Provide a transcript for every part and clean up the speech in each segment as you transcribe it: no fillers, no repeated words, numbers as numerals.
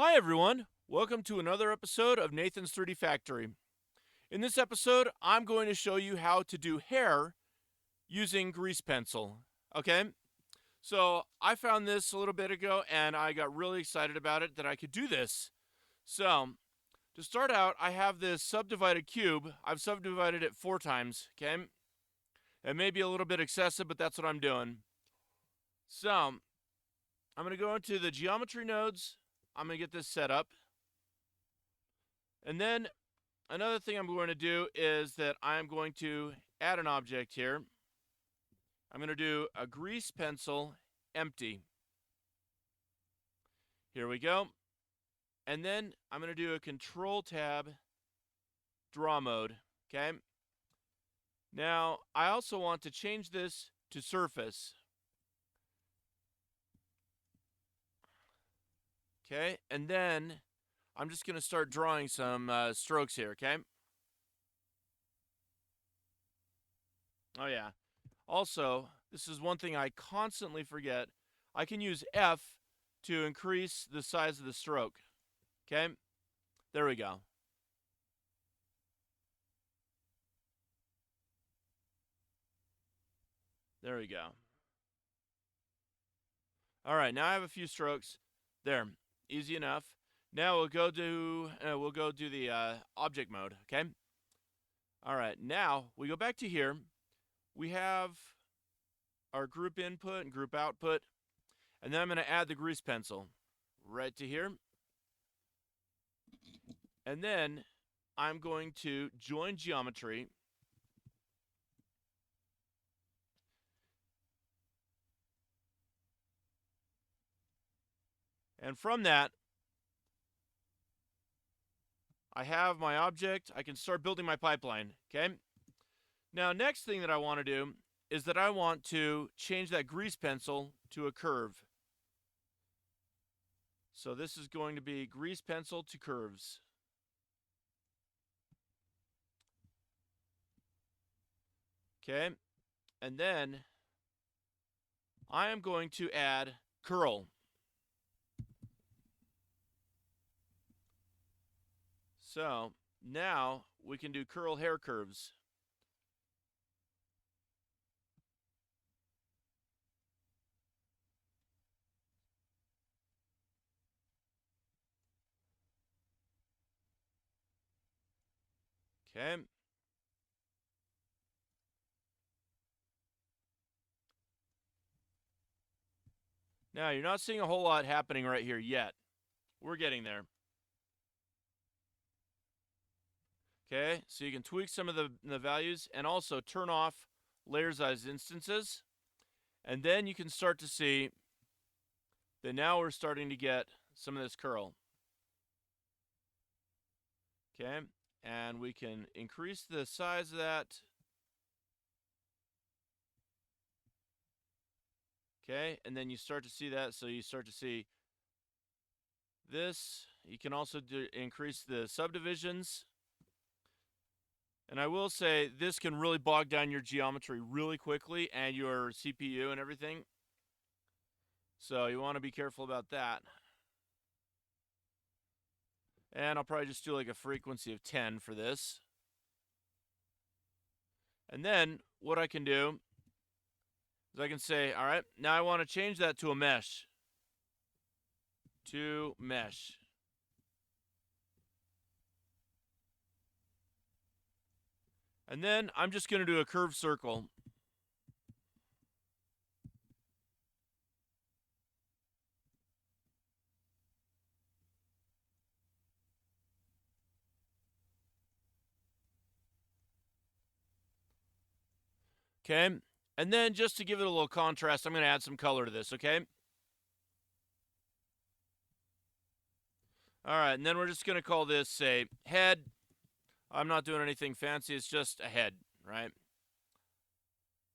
Hi everyone, welcome to another episode of Nathan's 3D Factory. In this episode, I'm going to show you how to do hair using grease pencil. Okay, so I found this a little bit ago and I got really excited about it that I could do this. So, to start out, I have this subdivided cube. I've subdivided it 4 times, okay? It may be a little bit excessive, but that's what I'm doing. So, I'm going to go into the geometry nodes. I'm going to get this set up. And then another thing I'm going to do is that I'm going to add an object here. I'm going to do a grease pencil empty. Here we go. And then I'm going to do a control tab draw mode. Okay. Now, I also want to change this to surface. Okay. And then I'm just going to start drawing some strokes here. Okay. Oh, yeah. Also, this is one thing I constantly forget. I can use F to increase the size of the stroke. Okay, there we go. There we go. All right, now I have a few strokes. There, easy enough. Now we'll go do the object mode. Okay. All right, now we go back to here. We have our group input and group output, and then I'm going to add the grease pencil right to here, and then I'm going to join geometry. And from that, I have my object. I can start building my pipeline. Okay. Now, next thing that I want to do is that I want to change that grease pencil to a curve. So this is going to be grease pencil to curves. Okay. And then I am going to add curl. So now we can do curl hair curves. Okay. Now you're not seeing a whole lot happening right here yet. We're getting there. Okay, so you can tweak some of the values and also turn off layers as instances. And then you can start to see that now we're starting to get some of this curl. Okay, and we can increase the size of that. Okay, and then you start to see that, so you start to see this. You can also increase the subdivisions. And I will say this can really bog down your geometry really quickly and your CPU and everything. So you want to be careful about that. And I'll probably just do like a frequency of 10 for this. And then what I can do is I can say, all right, now I want to change that to a mesh. To mesh. And then I'm just going to do a curved circle. Okay. And then just to give it a little contrast, I'm going to add some color to this, okay? All right, and then we're just going to call this, say, head. I'm not doing anything fancy. It's just a head, right?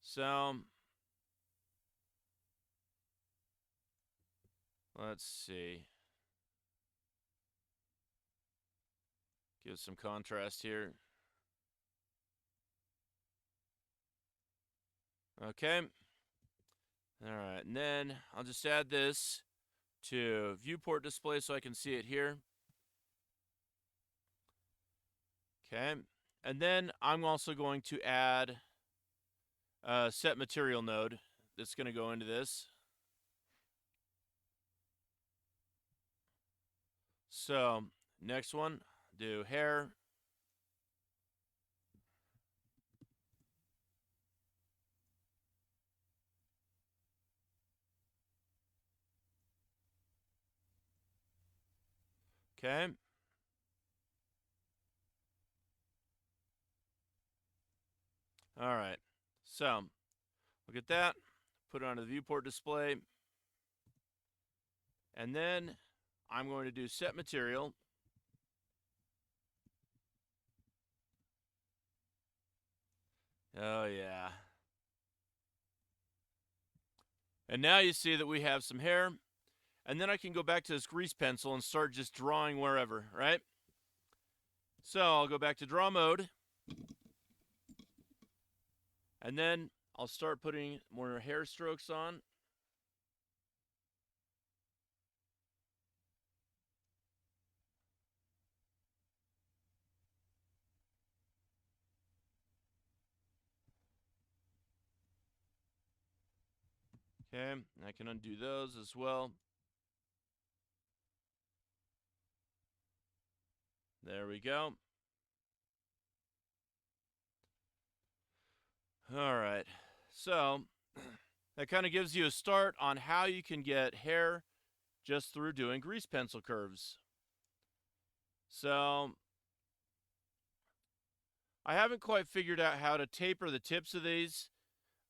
So, let's see. Give some contrast here. Okay. All right, and then I'll just add this to viewport display so I can see it here. Okay, and then I'm also going to add a set material node that's going to go into this. So next one, do hair. Okay. All right. So look at that. Put it onto the viewport display. And then I'm going to do set material. Oh, yeah. And now you see that we have some hair. And then I can go back to this grease pencil and start just drawing wherever, right? So I'll go back to draw mode. And then I'll start putting more hair strokes on. Okay, I can undo those as well. There we go. All right, so that kind of gives you a start on how you can get hair just through doing grease pencil curves. So I haven't quite figured out how to taper the tips of these.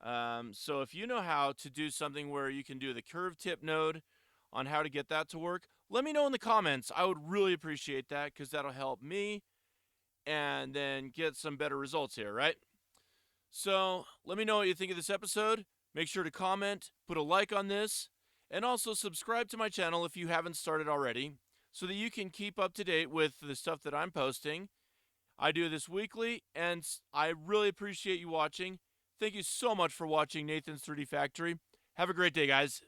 So if you know how to do something where you can do the curve tip node on how to get that to work, let me know in the comments. I would really appreciate that because that'll help me and then get some better results here, right? So let me know what you think of this episode. Make sure to comment, put a like on this, and also subscribe to my channel if you haven't started already so that you can keep up to date with the stuff that I'm posting. I do this weekly, and I really appreciate you watching. Thank you so much for watching Nathan's 3D Factory. Have a great day, guys.